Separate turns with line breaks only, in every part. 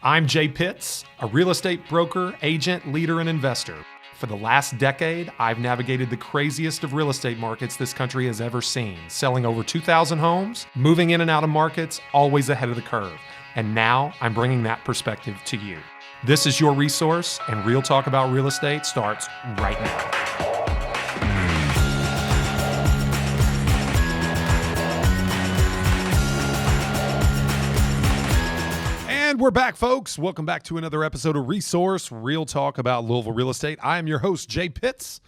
I'm Jay Pitts, a real estate broker, agent, leader, and investor. For the last decade, I've navigated the craziest of real estate markets this country has ever seen, selling over 2,000 homes, moving in and out of markets, always ahead of the curve. And now I'm bringing that perspective to you. This is your resource, and Real Talk About Real Estate starts right now. And we're back, folks. Welcome back to another episode of Resource, Real Talk About Louisville Real Estate. I am your host, Jay Pitts,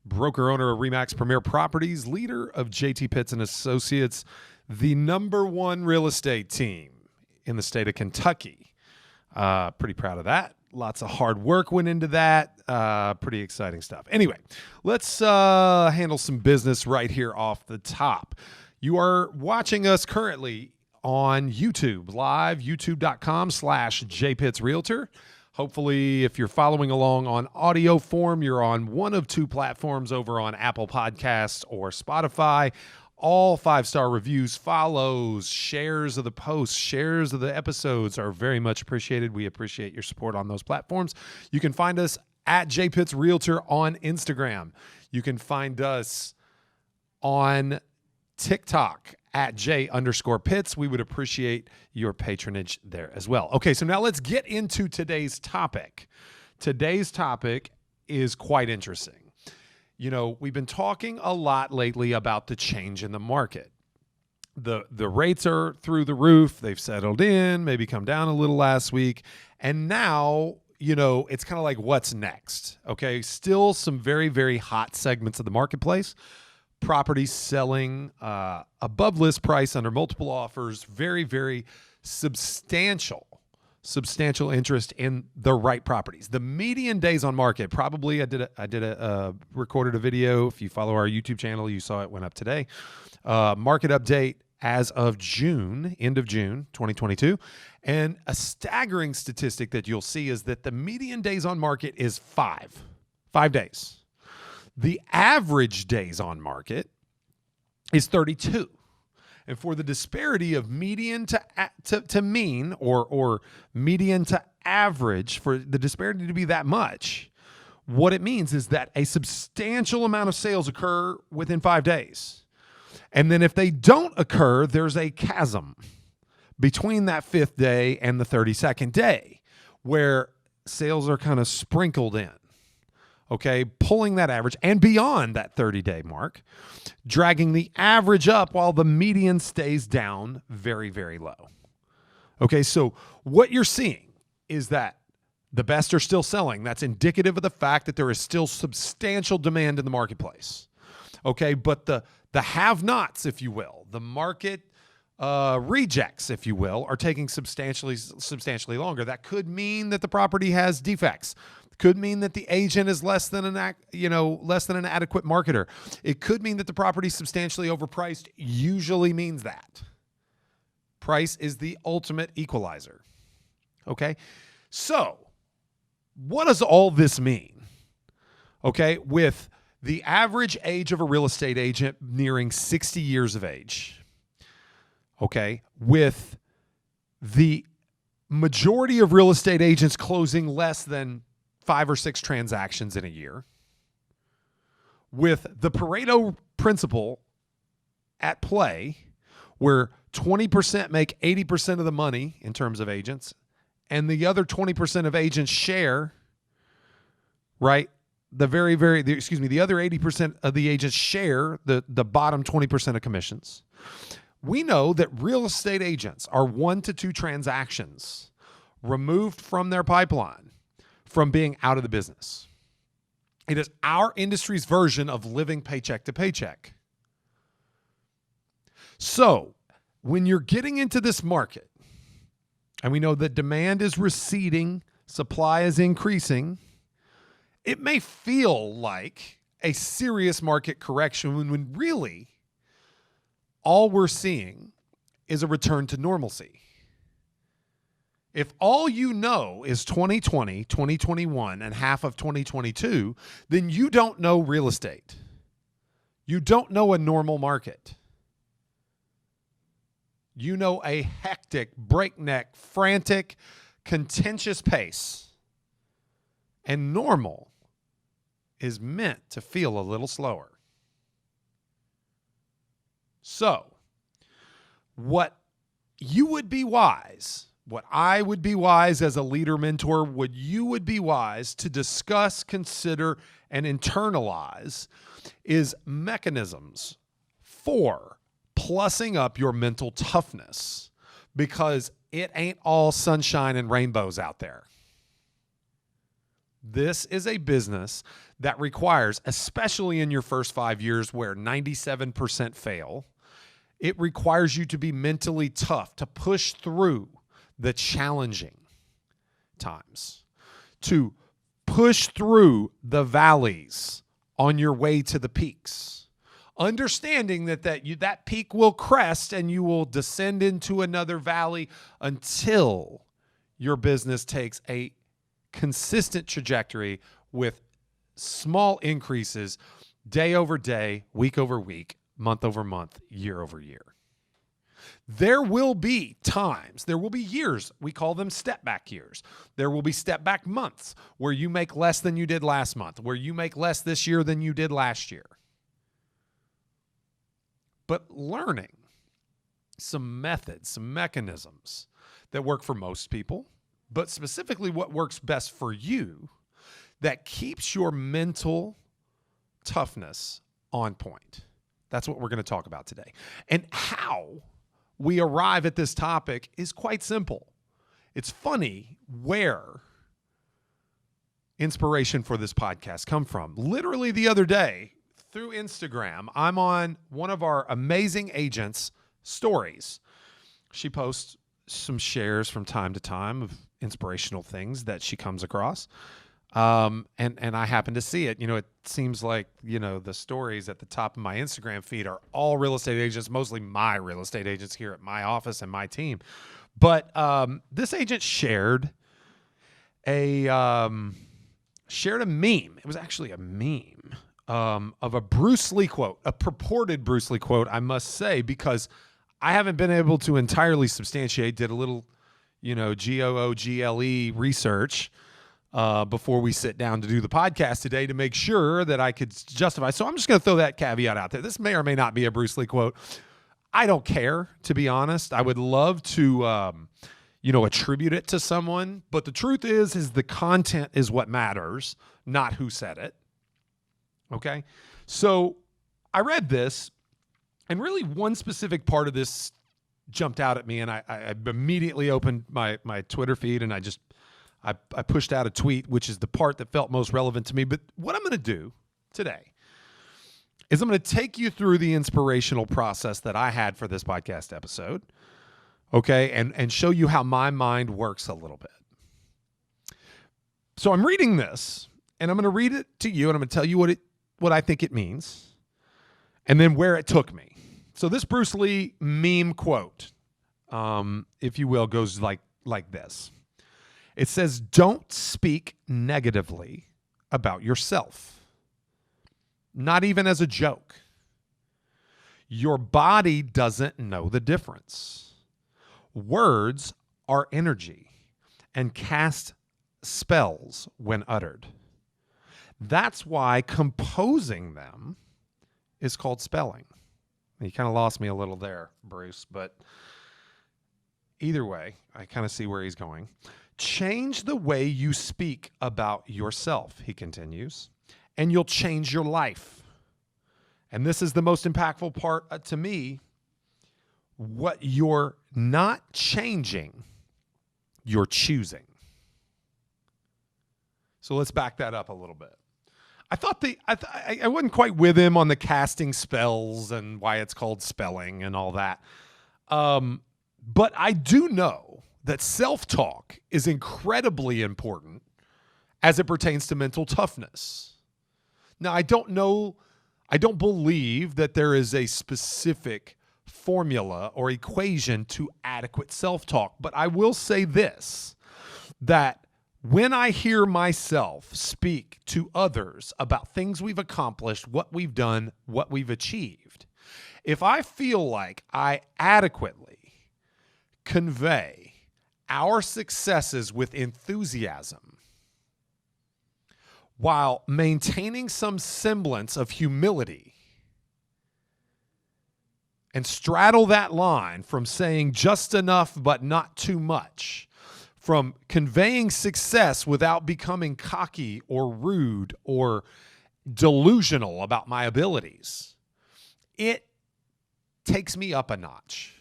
broker owner of RE/MAX Premier Properties, leader of JT Pitts and Associates, the #1 real estate team in the state of Kentucky. Pretty proud of that. Lots of hard work went into that. Pretty exciting stuff. Anyway, let's handle some business right here off the top. You are watching us currently on YouTube, live, youtube.com/jpittsrealtor. Hopefully, if you're following along on audio form, you're on one of two platforms over on Apple Podcasts or Spotify. All 5-star reviews, follows, shares of the posts, shares of the episodes are very much appreciated. We appreciate your support on those platforms. You can find us at jpittsrealtor on Instagram. You can find us on TikTok at J_Pitts. We would appreciate your patronage there as well. Okay, so now let's get into today's topic. Today's topic is quite interesting. You know, we've been talking a lot lately about the change in the market. The rates are through the roof. They've settled in, maybe come down a little last week. And now, you know, it's kind of like, what's next? Okay, still some very, very hot segments of the marketplace. Properties selling above list price under multiple offers, very, very substantial interest in the right properties. The median days on market, probably recorded a video. If you follow our YouTube channel, you saw it went up today. Market update as of June, end of June, 2022. And a staggering statistic that you'll see is that the median days on market is 5 days. The average days on market is 32. And for the disparity of median to mean or median to average, for the disparity to be that much, what it means is that a substantial amount of sales occur within 5 days. And then if they don't occur, there's a chasm between that 5th day and the 32nd day where sales are kind of sprinkled in. Okay, pulling that average and beyond that 30-day mark, dragging the average up while the median stays down very, very low. Okay, so what you're seeing is that the best are still selling. That's indicative of the fact that there is still substantial demand in the marketplace. Okay, but the have-nots, if you will, the market rejects, if you will, are taking substantially longer. That could mean that the property has defects. Could mean that the agent is less than an adequate marketer. It could mean that the property is substantially overpriced. Usually means that. Price is the ultimate equalizer. Okay? So, what does all this mean? Okay, with the average age of a real estate agent nearing 60 years of age. Okay, with the majority of real estate agents closing less than 5 or 6 transactions in a year, with the Pareto principle at play, where 20% make 80% of the money in terms of agents, and the other 20% of agents share, right? The other 80% of the agents share the bottom 20% of commissions. We know that real estate agents are 1 to 2 transactions removed from their pipeline from being out of the business. It is our industry's version of living paycheck to paycheck. So, when you're getting into this market, and we know that demand is receding, supply is increasing, it may feel like a serious market correction when really all we're seeing is a return to normalcy. If all you know is 2020, 2021, and half of 2022, then you don't know real estate. You don't know a normal market. You know a hectic, breakneck, frantic, contentious pace, and normal is meant to feel a little slower. So, what I would be wise as a leader mentor, you would be wise to discuss, consider, and internalize is mechanisms for plussing up your mental toughness, because it ain't all sunshine and rainbows out there. This is a business that requires, especially in your first 5 years where 97% fail, it requires you to be mentally tough, to push through the challenging times, to push through the valleys on your way to the peaks, understanding that peak will crest and you will descend into another valley until your business takes a consistent trajectory with small increases day over day, week over week, month over month, year over year. There will be times, there will be years, we call them step back years. There will be step back months where you make less than you did last month, where you make less this year than you did last year. But learning some methods, some mechanisms that work for most people, but specifically what works best for you, that keeps your mental toughness on point. That's what we're going to talk about today. And how we arrive at this topic is quite simple. It's funny where inspiration for this podcast come from. Literally the other day through Instagram, I'm on one of our amazing agents' stories. She posts some shares from time to time of inspirational things that she comes across. And I happen to see it. It seems like, the stories at the top of my Instagram feed are all real estate agents, mostly my real estate agents here at my office and my team. But this agent shared a meme. It was actually a meme of a Bruce Lee quote, a purported Bruce Lee quote, I must say, because I haven't been able to entirely substantiate, did a little, GOOGLE research before we sit down to do the podcast today to make sure that I could justify. So I'm just going to throw that caveat out there. This may or may not be a Bruce Lee quote. I don't care, to be honest. I would love to, attribute it to someone. But the truth is the content is what matters, not who said it. Okay? So I read this, and really one specific part of this jumped out at me, and I immediately opened my Twitter feed, and I pushed out a tweet, which is the part that felt most relevant to me. But what I'm going to do today is I'm going to take you through the inspirational process that I had for this podcast episode, okay, and show you how my mind works a little bit. So I'm reading this, and I'm going to read it to you, and I'm going to tell you what I think it means, and then where it took me. So this Bruce Lee meme quote, if you will, goes like this. It says, "Don't speak negatively about yourself, not even as a joke. Your body doesn't know the difference. Words are energy and cast spells when uttered. That's why composing them is called spelling." You kind of lost me a little there, Bruce, but either way, I kind of see where he's going. "Change the way you speak about yourself," he continues, "and you'll change your life." And this is the most impactful part to me. What you're not changing, you're choosing. So let's back that up a little bit. I wasn't quite with him on the casting spells and why it's called spelling and all that. But I do know that self-talk is incredibly important as it pertains to mental toughness. Now, I don't believe that there is a specific formula or equation to adequate self-talk, but I will say this, that when I hear myself speak to others about things we've accomplished, what we've done, what we've achieved, if I feel like I adequately convey our successes with enthusiasm while maintaining some semblance of humility and straddle that line from saying just enough but not too much, from conveying success without becoming cocky or rude or delusional about my abilities, it takes me up a notch.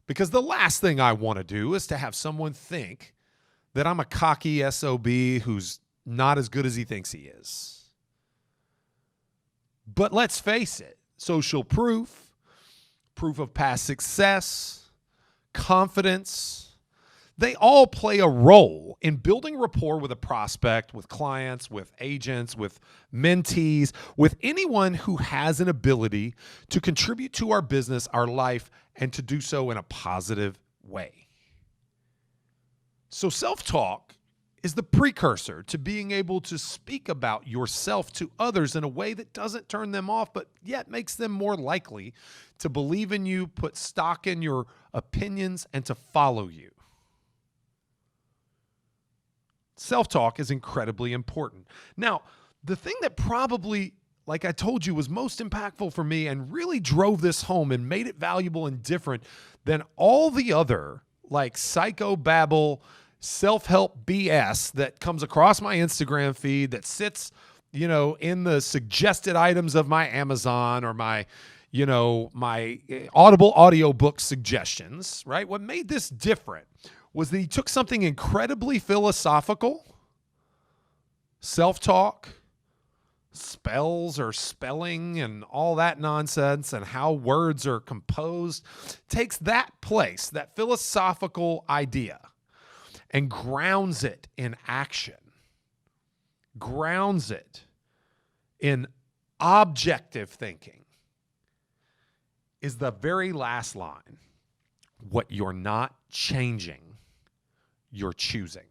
Because the last thing I want to do is to have someone think that I'm a cocky SOB who's not as good as he thinks he is. But let's face it, social proof, proof of past success, confidence, they all play a role in building rapport with a prospect, with clients, with agents, with mentees, with anyone who has an ability to contribute to our business, our life, and to do so in a positive way. So self-talk is the precursor to being able to speak about yourself to others in a way that doesn't turn them off, but yet makes them more likely to believe in you, put stock in your opinions, and to follow you. Self-talk is incredibly important. Now, the thing that probably, like I told you, was most impactful for me and really drove this home and made it valuable and different than all the other like psychobabble, self-help BS that comes across my Instagram feed that sits, in the suggested items of my Amazon or my Audible audiobook suggestions, right? What made this different was that he took something incredibly philosophical, self-talk, spells or spelling and all that nonsense and how words are composed, takes that place, that philosophical idea, and grounds it in action, grounds it in objective thinking, is the very last line. What you're not changing, you're choosing.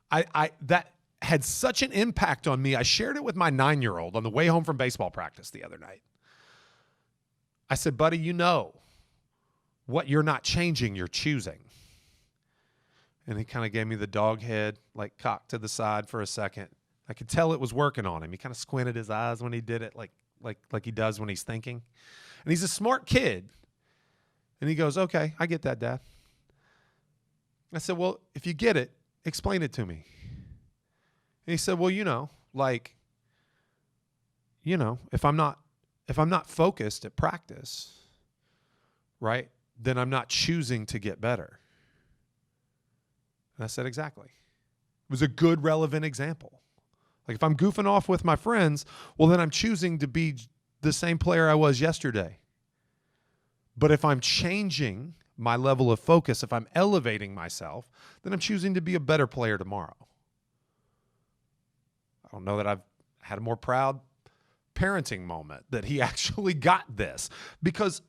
That had such an impact on me. I shared it with my 9-year-old on the way home from baseball practice the other night. I said, buddy, what you're not changing, you're choosing. And he kind of gave me the dog head, like cocked to the side for a second. I could tell it was working on him. He kind of squinted his eyes when he did it, like he does when he's thinking. And he's a smart kid. And he goes, okay, I get that, Dad. I said, well, if you get it, explain it to me. And he said, well, if I'm not focused at practice, right, then I'm not choosing to get better. And I said, exactly. It was a good, relevant example. Like if I'm goofing off with my friends, well, then I'm choosing to be the same player I was yesterday. But if I'm changing my level of focus, if I'm elevating myself, then I'm choosing to be a better player tomorrow. I don't know that I've had a more proud parenting moment that he actually got this, because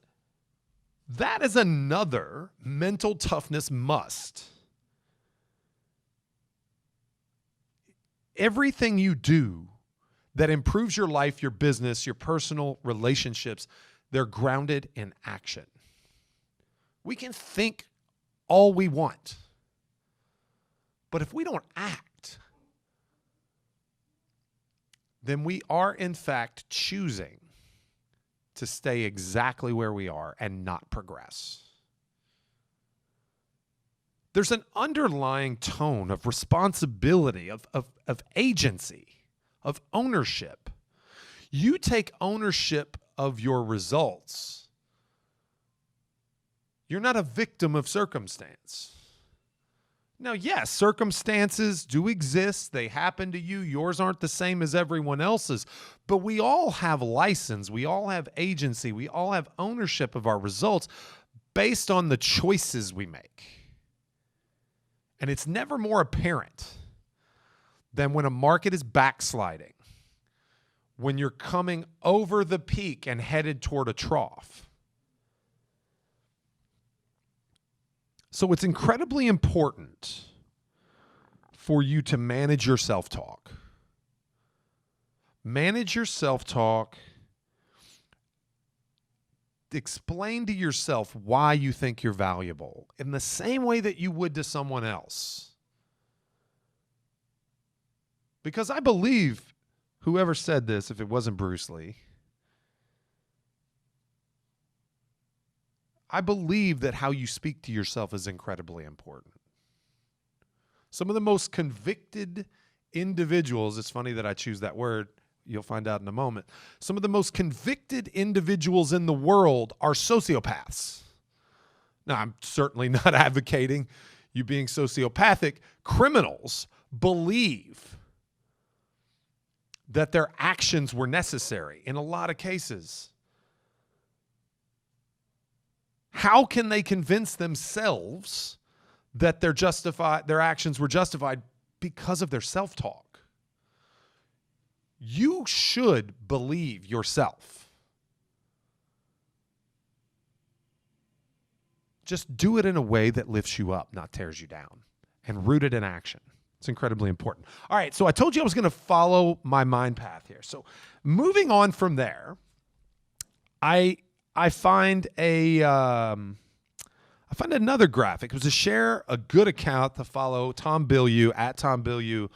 that is another mental toughness must. Everything you do that improves your life, your business, your personal relationships, they're grounded in action. We can think all we want, but if we don't act, then we are in fact choosing to stay exactly where we are and not progress. There's an underlying tone of responsibility, of agency, of ownership. You take ownership of your results. You're not a victim of circumstance. Now, yes, circumstances do exist. They happen to you. Yours aren't the same as everyone else's. But we all have license. We all have agency. We all have ownership of our results based on the choices we make. And it's never more apparent than when a market is backsliding, when you're coming over the peak and headed toward a trough. So it's incredibly important for you to manage your self-talk. Manage your self-talk explain to yourself why you think you're valuable in the same way that you would to someone else. Because I believe whoever said this, if it wasn't Bruce Lee, I believe that how you speak to yourself is incredibly important. Some of the most convicted individuals, it's funny that I choose that word, you'll find out in a moment. Some of the most convicted individuals in the world are sociopaths. Now, I'm certainly not advocating you being sociopathic. Criminals believe that their actions were necessary in a lot of cases. How can they convince themselves that their actions were justified? Because of their self-talk. You should believe yourself. Just do it in a way that lifts you up, not tears you down, and root it in action. It's incredibly important. All right, so I told you I was going to follow my mind path here. So moving on from there, I find another graphic. It was to share a good account to follow Tom Bilyeu, at Tom Bilyeu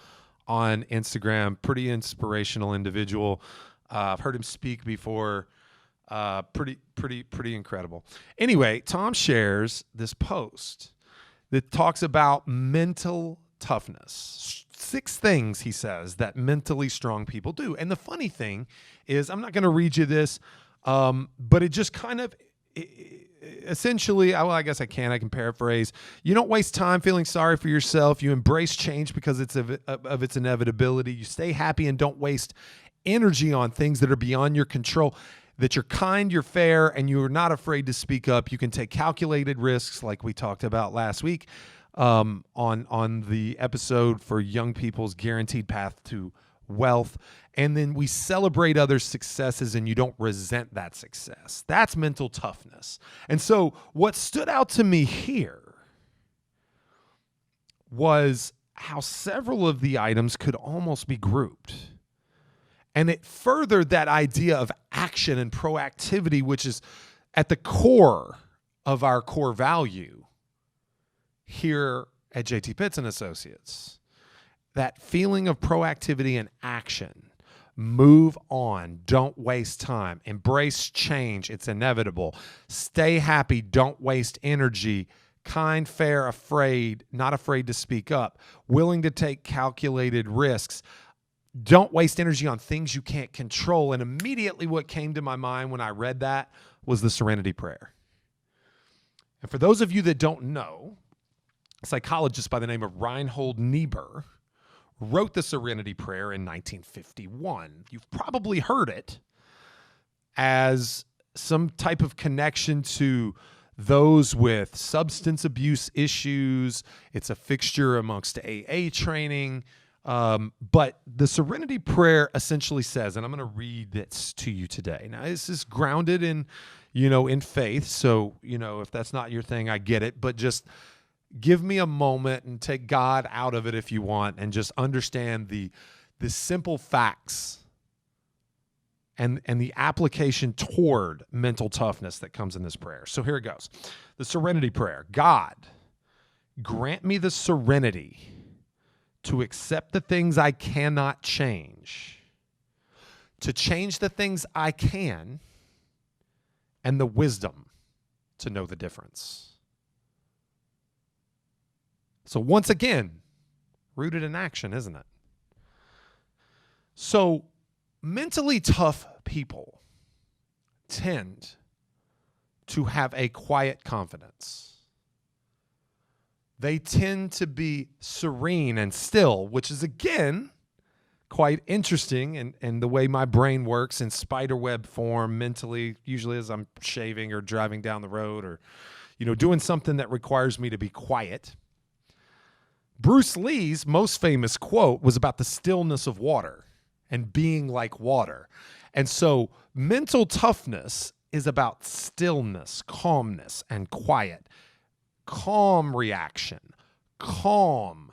on Instagram. Pretty inspirational individual. I've heard him speak before. Pretty incredible. Anyway, Tom shares this post that talks about mental toughness. 6 things, he says, that mentally strong people do. And the funny thing is, I'm not going to read you this, but it just kind of... essentially, I guess I can paraphrase. You don't waste time feeling sorry for yourself. You embrace change because of its inevitability. You stay happy and don't waste energy on things that are beyond your control. That you're kind, you're fair, and you're not afraid to speak up. You can take calculated risks like we talked about last week on the episode for young people's guaranteed path to wealth. And then we celebrate others' successes and you don't resent that success. That's mental toughness. And so what stood out to me here was how several of the items could almost be grouped. And it furthered that idea of action and proactivity, which is at the core of our core value here at JT Pitts and Associates. That feeling of proactivity and action. Move on. Don't waste time. Embrace change. It's inevitable. Stay happy. Don't waste energy. Kind, fair, not afraid to speak up. Willing to take calculated risks. Don't waste energy on things you can't control. And immediately what came to my mind when I read that was the Serenity Prayer. And for those of you that don't know, a psychologist by the name of Reinhold Niebuhr wrote the Serenity Prayer in 1951. You've probably heard it as some type of connection to those with substance abuse issues. It's a fixture amongst AA training. But the Serenity Prayer essentially says, and I'm going to read this to you today. Now, this is grounded in faith. So, if that's not your thing, I get it. But just give me a moment and take God out of it if you want, and just understand the simple facts and the application toward mental toughness that comes in this prayer. So here it goes. The Serenity Prayer. God, grant me the serenity to accept the things I cannot change, to change the things I can, and the wisdom to know the difference. So once again, rooted in action, isn't it? So mentally tough people tend to have a quiet confidence. They tend to be serene and still, which is, again, quite interesting in the way my brain works in spiderweb form mentally, usually as I'm shaving or driving down the road or, doing something that requires me to be quiet. Bruce Lee's most famous quote was about the stillness of water and being like water. And so mental toughness is about stillness, calmness, and quiet. Calm reaction, calm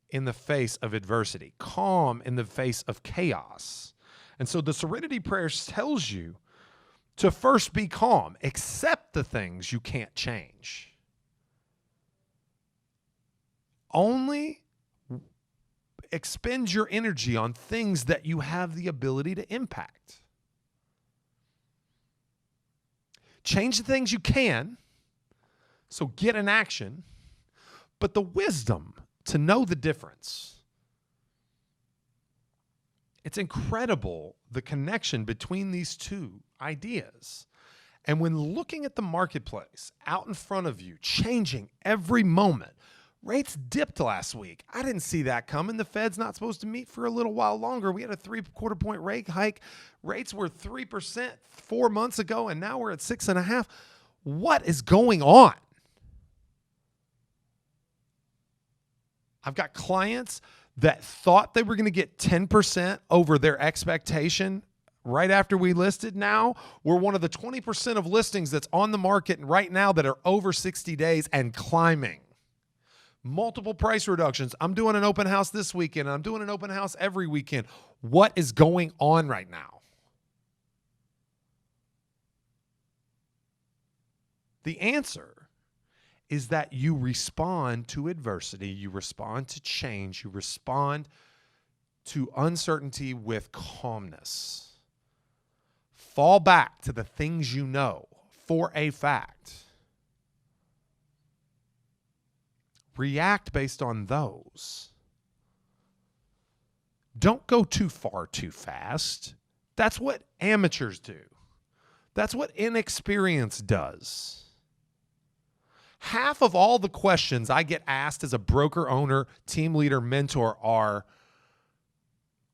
in the face of adversity, calm in the face of chaos. And so the Serenity Prayer tells you to first be calm. Accept the things you can't change. Only expend your energy on things that you have the ability to impact. Change the things you can, so get in action, but the wisdom to know the difference. It's incredible, the connection between these two ideas. And when looking at the marketplace out in front of you, changing every moment, rates dipped last week. I didn't see that coming. The Fed's not supposed to meet for a little while longer. We had a 3/4 point rate hike. Rates were 3% 4 months ago, and now we're at 6.5%. What is going on? I've got clients that thought they were going to get 10% over their expectation right after we listed. Now we're one of the 20% of listings that's on the market right now that are over 60 days and climbing. Multiple price reductions. I'm doing an open house this weekend. I'm doing an open house every weekend. What is going on right now? The answer is that you respond to adversity, you respond to change, you respond to uncertainty with calmness. Fall back to the things you know for a fact. React based on those. Don't go too far too fast. That's what amateurs do. That's what inexperience does. Half of all the questions I get asked as a broker, owner, team leader, mentor are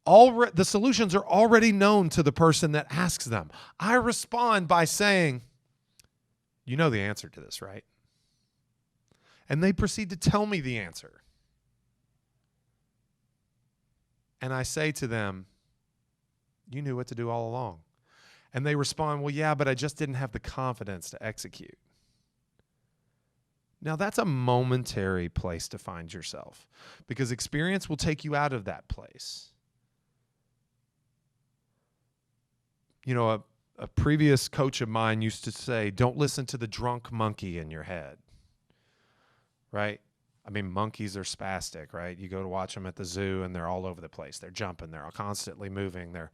the solutions are already known to the person that asks them. I respond by saying, you know the answer to this, right? And they proceed to tell me the answer. And I say to them, you knew what to do all along. And they respond, well, yeah, but I just didn't have the confidence to execute. Now, that's a momentary place to find yourself because experience will take you out of that place. You know, a previous coach of mine used to say, don't listen to the drunk monkey in your head. Right? I mean, monkeys are spastic, right? You go to watch them at the zoo and they're all over the place. They're jumping. They're constantly moving. They're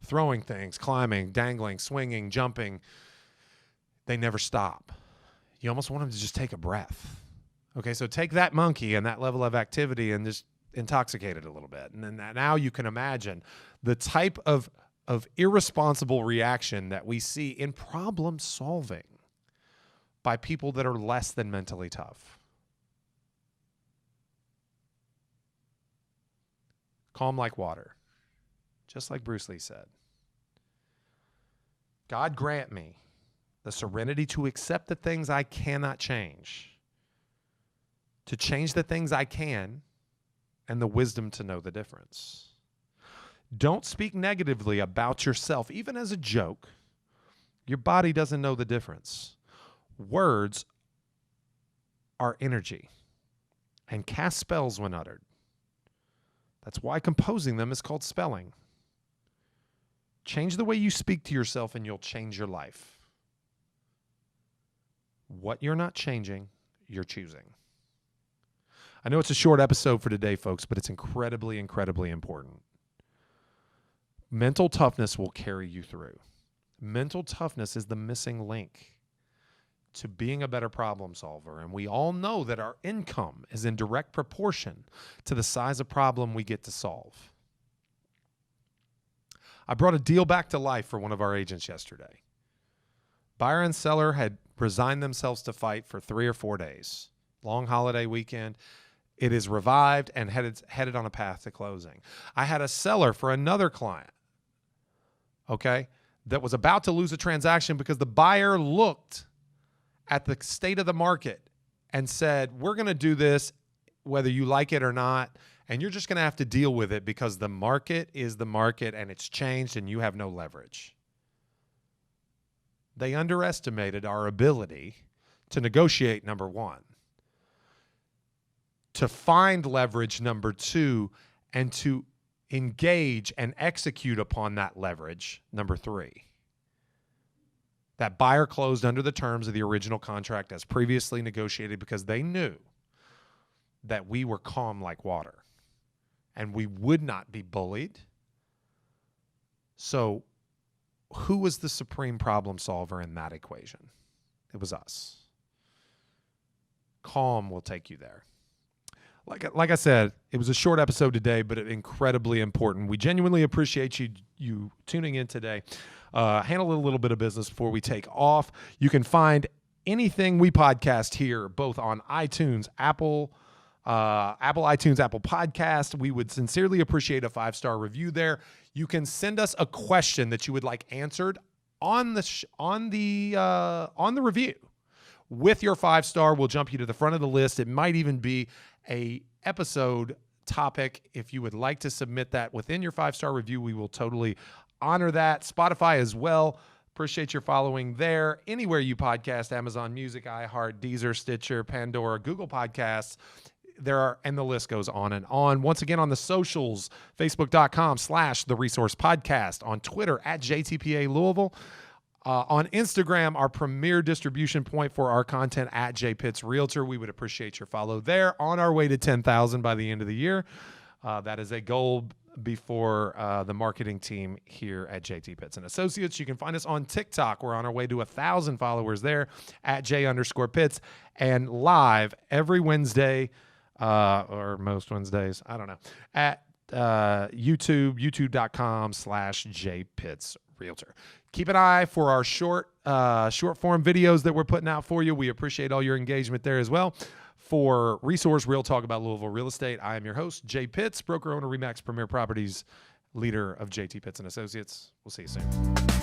throwing things, climbing, dangling, swinging, jumping. They never stop. You almost want them to just take a breath. Okay, so take that monkey and that level of activity and just intoxicate it a little bit. And then now you can imagine the type of irresponsible reaction that we see in problem solving by people that are less than mentally tough. Calm like water, just like Bruce Lee said. God grant me the serenity to accept the things I cannot change, to change the things I can, and the wisdom to know the difference. Don't speak negatively about yourself, even as a joke. Your body doesn't know the difference. Words are energy and cast spells when uttered. That's why composing them is called spelling. Change the way you speak to yourself and you'll change your life. What you're not changing, you're choosing. I know it's a short episode for today, folks, but it's incredibly, incredibly important. Mental toughness will carry you through. Mental toughness is the missing link to being a better problem solver. And we all know that our income is in direct proportion to the size of problem we get to solve. I brought a deal back to life for one of our agents yesterday. Buyer and seller had resigned themselves to fight for 3 or 4 days. Long holiday weekend. It is revived and headed on a path to closing. I had a seller for another client, okay, that was about to lose a transaction because the buyer looked at the state of the market and said, we're going to do this whether you like it or not, and you're just going to have to deal with it because the market is the market and it's changed and you have no leverage. They underestimated our ability to negotiate, number one, to find leverage, number two, and to engage and execute upon that leverage, number three. That buyer closed under the terms of the original contract as previously negotiated because they knew that we were calm like water and we would not be bullied. So who was the supreme problem solver in that equation? It was us. Calm will take you there. Like I said, it was a short episode today, but incredibly important. We genuinely appreciate you tuning in today. Handle a little bit of business before we take off. You can find anything we podcast here, both on iTunes, Apple iTunes, Apple Podcast. We would sincerely appreciate a 5-star review there. You can send us a question that you would like answered on the review. With your 5-star, we'll jump you to the front of the list. It might even be a episode topic. If you would like to submit that within your 5-star review, we will totally honor that. Spotify as well. Appreciate your following there. Anywhere you podcast, Amazon Music, iHeart, Deezer, Stitcher, Pandora, Google Podcasts. And the list goes on and on. Once again, on the socials, facebook.com/The Resource Podcast, on Twitter @JTPA Louisville, on Instagram, our premier distribution point for our content @JPitts Realtor. We would appreciate your follow there. On our way to 10,000 by the end of the year. That is a goal before the marketing team here at JT Pitts and Associates. You can find us on TikTok. We're on our way to 1,000 followers there @J_Pitts, and live every Wednesday, or most Wednesdays, I don't know, at youtube.com/JPitts Realtor. Keep an eye for our short form videos that we're putting out for you. We appreciate all your engagement there as well. For Resource Real Talk about Louisville real estate, I am your host, Jay Pitts, broker owner, RE/MAX Premier Properties, leader of JT Pitts and Associates. We'll see you soon.